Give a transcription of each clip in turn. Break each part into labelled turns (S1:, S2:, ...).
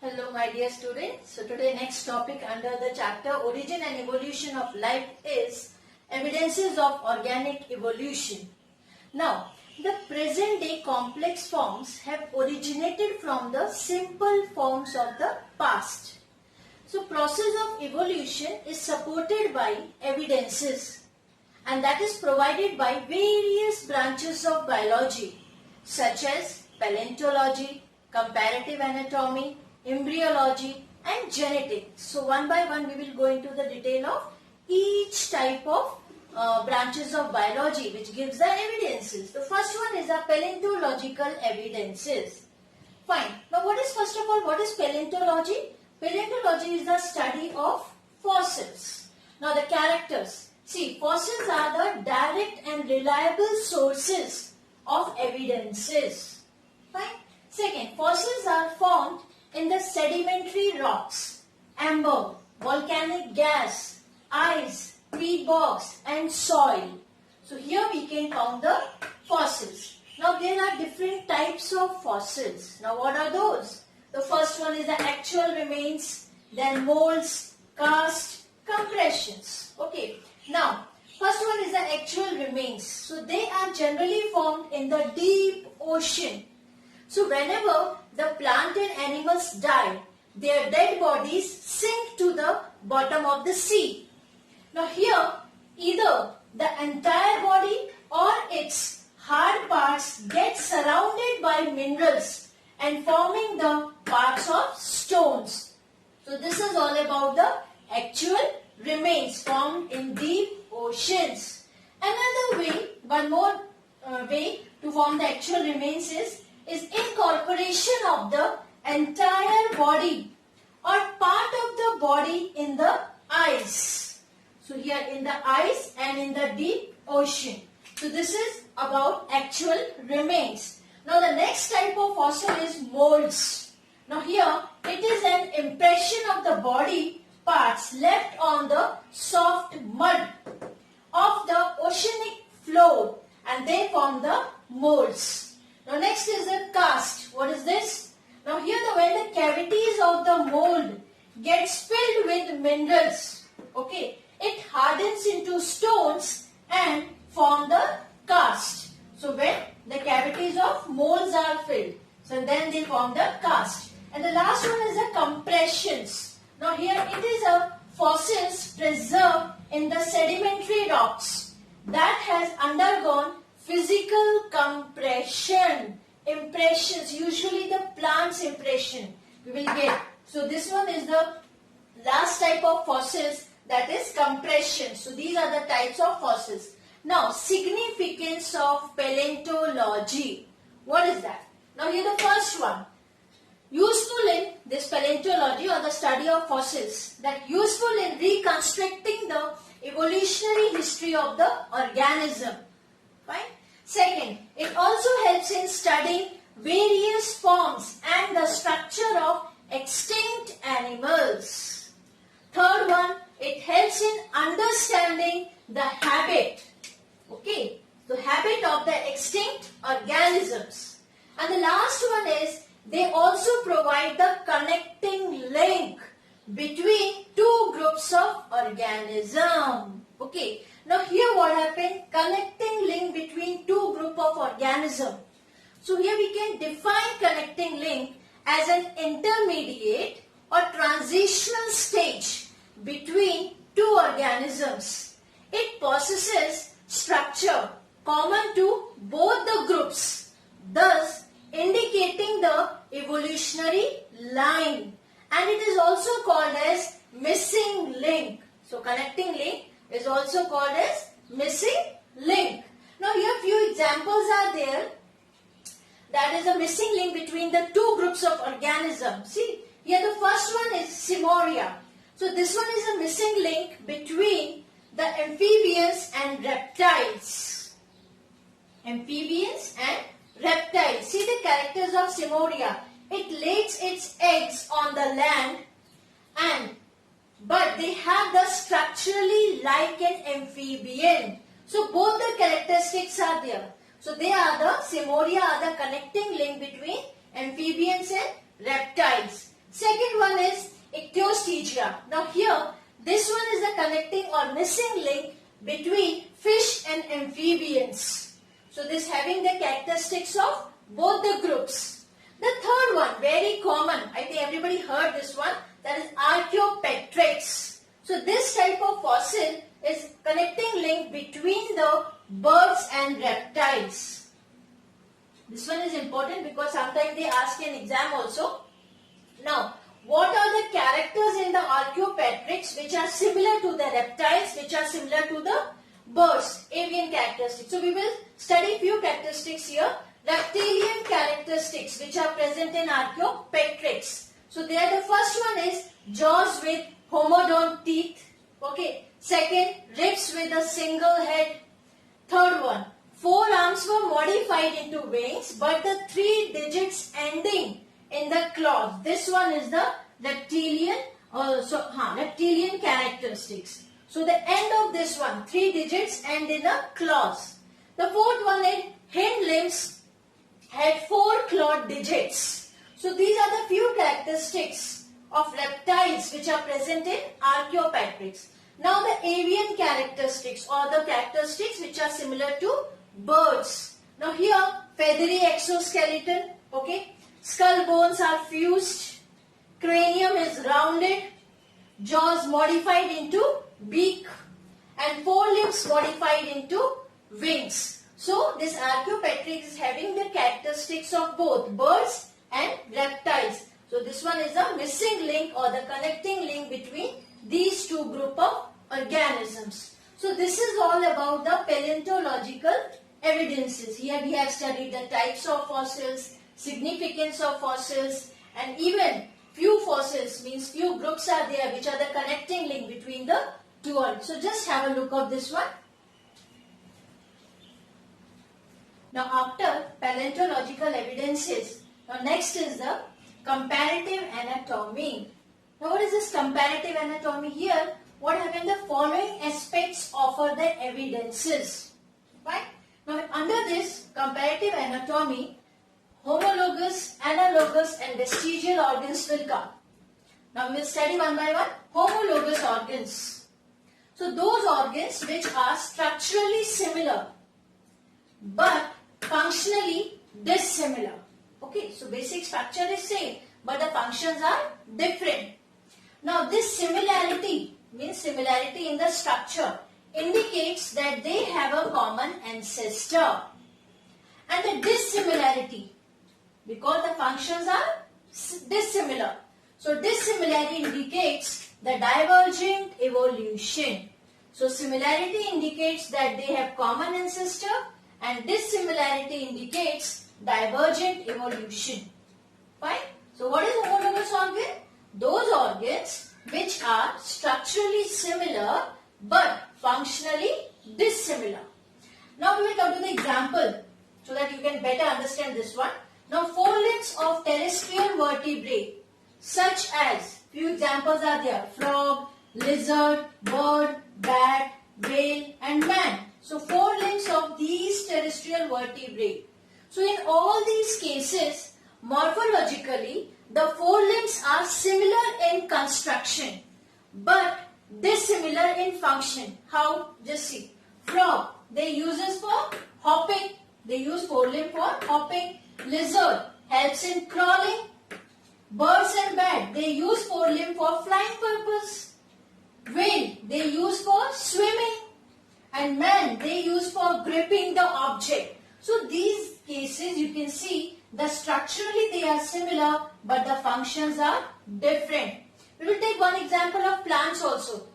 S1: Hello my dear students. So today next topic under the chapter Origin and Evolution of Life is Evidences of Organic Evolution. Now the present day complex forms have originated from the simple forms of the past. So process of evolution is supported by evidences and that is provided by various branches of biology such as paleontology, comparative anatomy, embryology and genetics. So one by one we will go into the detail of each type of branches of biology which gives the evidences. The first one is the paleontological evidences. Fine. Now first of all what is paleontology? Paleontology is the study of fossils. Now the characters. See, fossils are the direct and reliable sources of evidences. Fine. Second, fossils are formed in the sedimentary rocks, amber, volcanic gas, ice, peat bogs and soil. So here we can count the fossils. Now there are different types of fossils. Now what are those? The first one is the actual remains, then molds, cast, compressions. Okay. Now first one is the actual remains. So they are generally formed in the deep ocean. So whenever the plant and animals die, their dead bodies sink to the bottom of the sea. Now here, either the entire body or its hard parts get surrounded by minerals and forming the parts of stones. So this is all about the actual remains formed in deep oceans. Another way, one more way to form the actual remains is incorporation of the entire body or part of the body in the ice. So here in the ice and in the deep ocean. So this is about actual remains. Now the next type of fossil is molds. Now here it is an impression of the body parts left on the soft mud of the oceanic floor and they form the molds. Now next is the cast. What is this? Now here when the cavities of the mold gets filled with minerals, okay, it hardens into stones and form the cast. So when the cavities of molds are filled, so then they form the cast. And the last one is the compressions. Now here it is a fossils preserved in the sedimentary rocks that has undergone physical compression, impressions, usually the plant's impression we will get. So this one is the last type of fossils, that is compression. So these are the types of fossils. Now significance of paleontology. What is that? Now here the first one. Useful in this paleontology or the study of fossils, that useful in reconstructing the evolutionary history of the organism. Fine. Second, it also helps in studying various forms and the structure of extinct animals. Third one, it helps in understanding the habit. Okay, the habit of the extinct organisms. And the last one is they also provide the connecting link between two groups of organisms. Okay. Now here what happened? Connecting link between two group of organism. So here we can define connecting link as an intermediate or transitional stage between two organisms. It possesses structure common to both the groups, thus indicating the evolutionary line. And it is also called as missing link. So connecting link is also called as missing link. Now here few examples are there. That is a missing link between the two groups of organisms. See, here the first one is Simoria. So this one is a missing link between the amphibians and reptiles. Amphibians and reptiles. See the characters of Simoria. It lays its eggs on the land but they have the structurally like an amphibian. So both the characteristics are there. So they are the Simoria are the connecting link between amphibians and reptiles. Second one is ichthyostega. Now here, this one is the connecting or missing link between fish and amphibians. So this having the characteristics of both the groups. The third one, very common, I think everybody heard this one, that is Archaeopteryx. So this type of fossil is connecting link between the birds and reptiles. This one is important because sometimes they ask in exam also. Now, what are the characters in the Archaeopteryx which are similar to the reptiles, which are similar to the birds, avian characteristics? So we will study few characteristics here. Reptilian characteristics which are present in Archaeopteryx. So there the first one is jaws with homodont teeth. Okay. Second, ribs with a single head. Third one, forearms were modified into wings, but the 3 digits ending in the claws. This one is the reptilian, reptilian characteristics. So the end of this one, 3 digits end in a claws. The fourth one is hind limbs had 4 clawed digits. So these are the few characteristics of reptiles which are present in Archaeopteryx. Now the avian characteristics or the characteristics which are similar to birds. Now here feathery exoskeleton, okay, skull bones are fused, cranium is rounded, jaws modified into beak and forelimbs modified into wings. So this Archaeopteryx is having the characteristics of both birds and reptiles. So this one is a missing link or the connecting link between these two group of organisms. So this is all about the paleontological evidences. Here we have studied the types of fossils, significance of fossils, and even few fossils, means few groups are there which are the connecting link between the two. So just have a look at this one. Now after paleontological evidences, now next is the comparative anatomy. Now what is this comparative anatomy? Here what happened, the following aspects offer the evidences. Right? Now under this comparative anatomy, homologous, analogous and vestigial organs will come. Now we will study one by one. Homologous organs. So those organs which are structurally similar but functionally dissimilar. Okay, so basic structure is same but the functions are different. Now this similarity means similarity in the structure indicates that they have a common ancestor. And the dissimilarity, because the functions are dissimilar. So dissimilarity indicates the divergent evolution. So similarity indicates that they have common ancestor and dissimilarity indicates divergent evolution. Fine. So what is homologous organ? Those organs which are structurally similar but functionally dissimilar. Now we will come to the example so that you can better understand this one. Now forelimbs of terrestrial vertebrae such as, few examples are there, frog, lizard, bird, bat, whale and man. So forelimbs of these terrestrial vertebrae. So in all these cases, morphologically, the forelimbs are similar in construction but dissimilar in function. How? Just see. Frog, they use it for hopping. They use forelimb for hopping. Lizard helps in crawling. Birds and bat, they use forelimb for flying purpose. Whale, they use for swimming. And man, they use for gripping the object. So these cases you can see the structurally they are similar but the functions are different. We will take one example of plants also.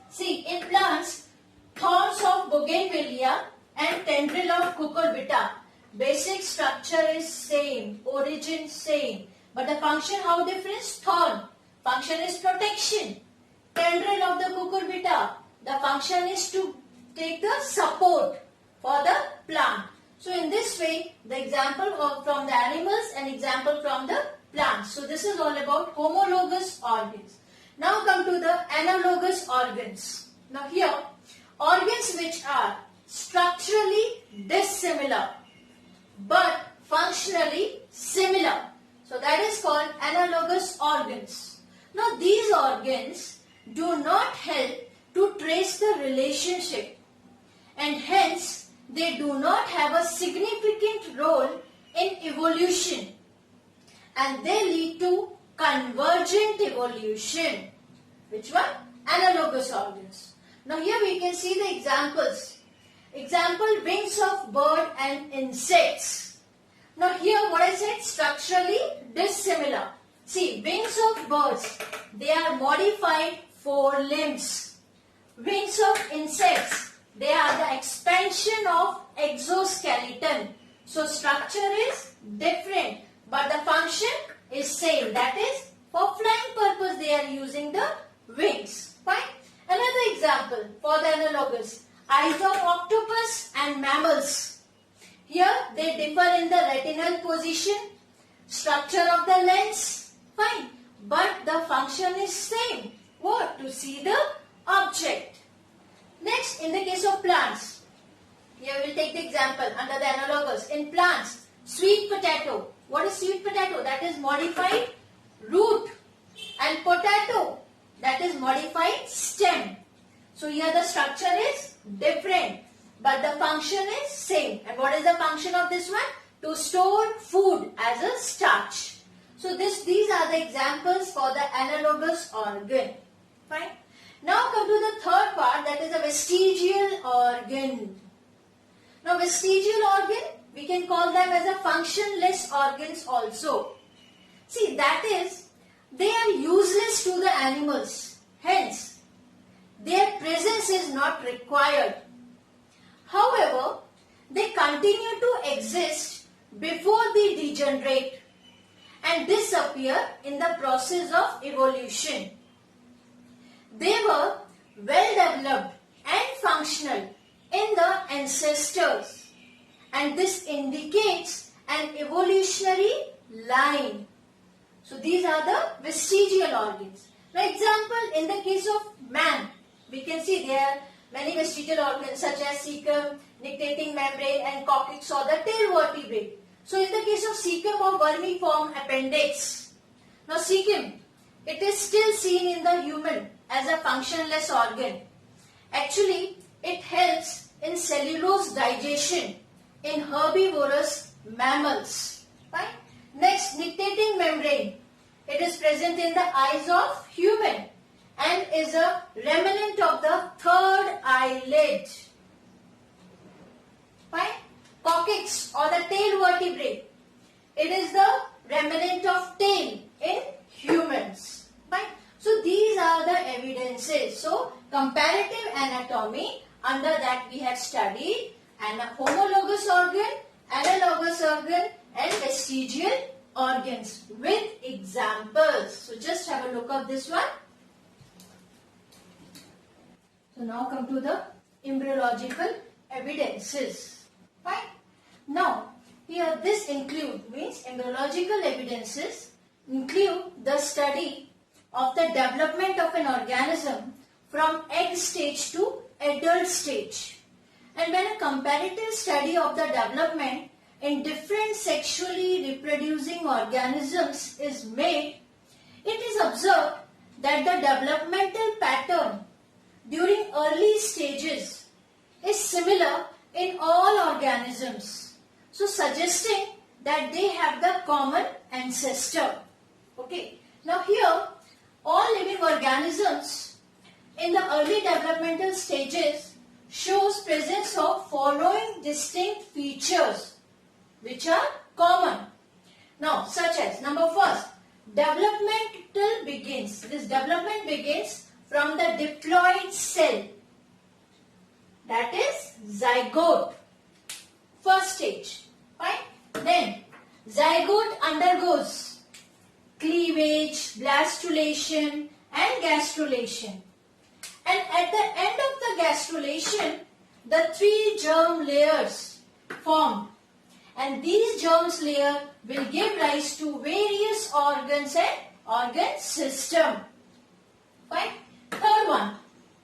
S1: See, in plants, thorns of bougainvillea and tendril of cucurbita, basic structure is same, origin same, but the function how different? Thorn, function is protection. Tendril of the cucurbita, the function is to take the support for the plant. So in this way, the example from the animals and example from the plants. So this is all about homologous organs. Now come to the analogous organs. Now here, organs which are structurally dissimilar but functionally similar. So that is called analogous organs. Now these organs do not help to trace the relationship, and hence they do not have a significant role in evolution, and they lead to convergent evolution. Which one? Analogous organs. Now here we can see the examples. Example, wings of bird and insects. Now here what I said, structurally dissimilar. See, wings of birds, they are modified forelimbs. Wings of insects, they are the expansion of exoskeleton. So structure is different, but the function is same. That is, for flying purpose they are using the wings. Fine. Another example for the analogous, eyes of octopus and mammals. Here they differ in the retinal position, structure of the lens. Fine. But the function is same. What? To see the object. Next, in the case of plants, here we will take the example under the analogous. In plants, sweet potato. What is sweet potato? That is modified root. And potato, that is modified stem. So here the structure is different, but the function is same. And what is the function of this one? To store food as a starch. So these are the examples for the analogous organ. Fine. Now come to the third part, that is a vestigial organ. Now vestigial organ, we can call them as a functionless organs also. See, that is, they are useless to the animals. Hence, their presence is not required. However, they continue to exist before they degenerate and disappear in the process of evolution. They were well developed and functional in the ancestors, and this indicates an evolutionary line. So these are the vestigial organs. For example, in the case of man, we can see there are many vestigial organs such as cecum, nictitating membrane and coccyx or the tail vertebrae. So in the case of cecum or vermiform appendix, now cecum, it is still seen in the human as a functionless organ. Actually, it helps in cellulose digestion in herbivorous mammals. Fine. Next, nictitating membrane. It is present in the eyes of human and is a remnant of the third eyelid. Fine. Coccyx or the tail vertebrae. It is the remnant of tail in humans. Fine. So these are the evidences. So comparative anatomy, under that we have studied and a homologous organ, analogous organ and vestigial organs with examples. So just have a look at this one. So now come to the embryological evidences. Fine. Now here this means embryological evidences include the study of the development of an organism from egg stage to adult stage. And when a comparative study of the development in different sexually reproducing organisms is made, it is observed that the developmental pattern during early stages is similar in all organisms, so suggesting that they have the common ancestor. Okay. Now here, all living organisms in the early developmental stages shows presence of following distinct features which are common. Now, such as number first, developmental begins. This development begins from the diploid cell, that is zygote, first stage. Fine. Then zygote undergoes cleavage, blastulation and gastrulation. And at the end of the gastrulation, the 3 germ layers form. And these germs layer will give rise to various organs and organ system. Fine. Third one,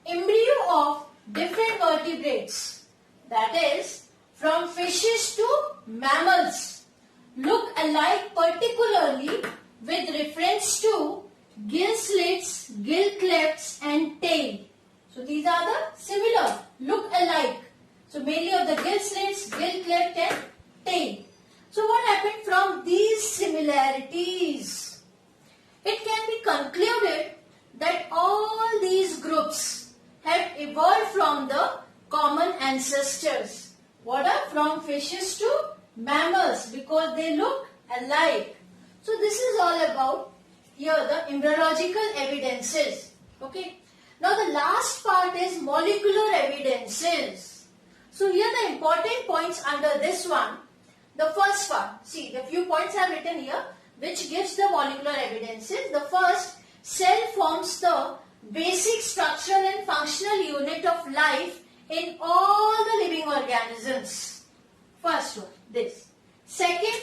S1: embryo of different vertebrates, that is from fishes to mammals, look alike particularly with reference to gill slits, gill clefts and tail. So these are the similar, look alike. So mainly of the gill slits, gill cleft and tail. So what happened from these similarities? It can be concluded that all these groups have evolved from the common ancestors. What are? From fishes to mammals, because they look alike. So this is all about here the embryological evidences. Okay. Now the last part is molecular evidences. So here the important points under this one. The first part, see the few points I have written here which gives the molecular evidences. The first, cell forms the basic structural and functional unit of life in all the living organisms. First one, this. Second,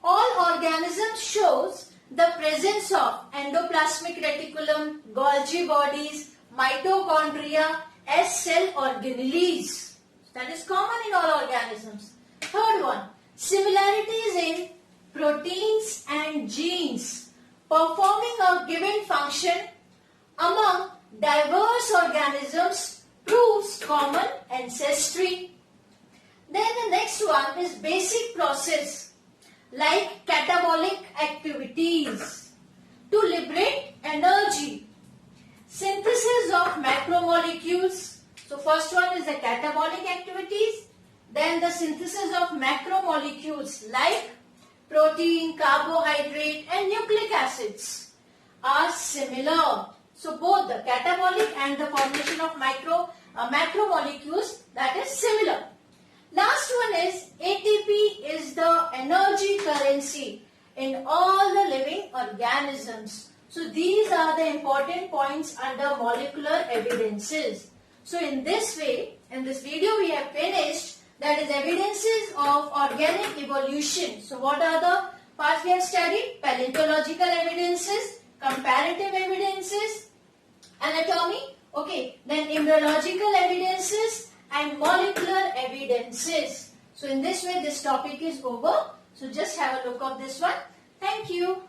S1: all organisms shows the presence of endoplasmic reticulum, Golgi bodies, mitochondria as cell organelles. That is common in all organisms. Third one, similarities in proteins and genes performing a given function among diverse organisms proves common ancestry. Then the next one is basic process like catabolic activities to liberate energy, synthesis of macromolecules. So first one is the catabolic activities, then the synthesis of macromolecules like protein, carbohydrate and nucleic acids are similar. So both the catabolic and the formation of macromolecules, that is similar. Last one is ATP is the energy currency in all the living organisms. So these are the important points under molecular evidences. So in this way, in this video we have finished, that is evidences of organic evolution. So what are the parts we have studied? Paleontological evidences, comparative evidences, anatomy, okay, then embryological evidences and molecular evidences. So in this way this topic is over. So just have a look of this one. Thank you.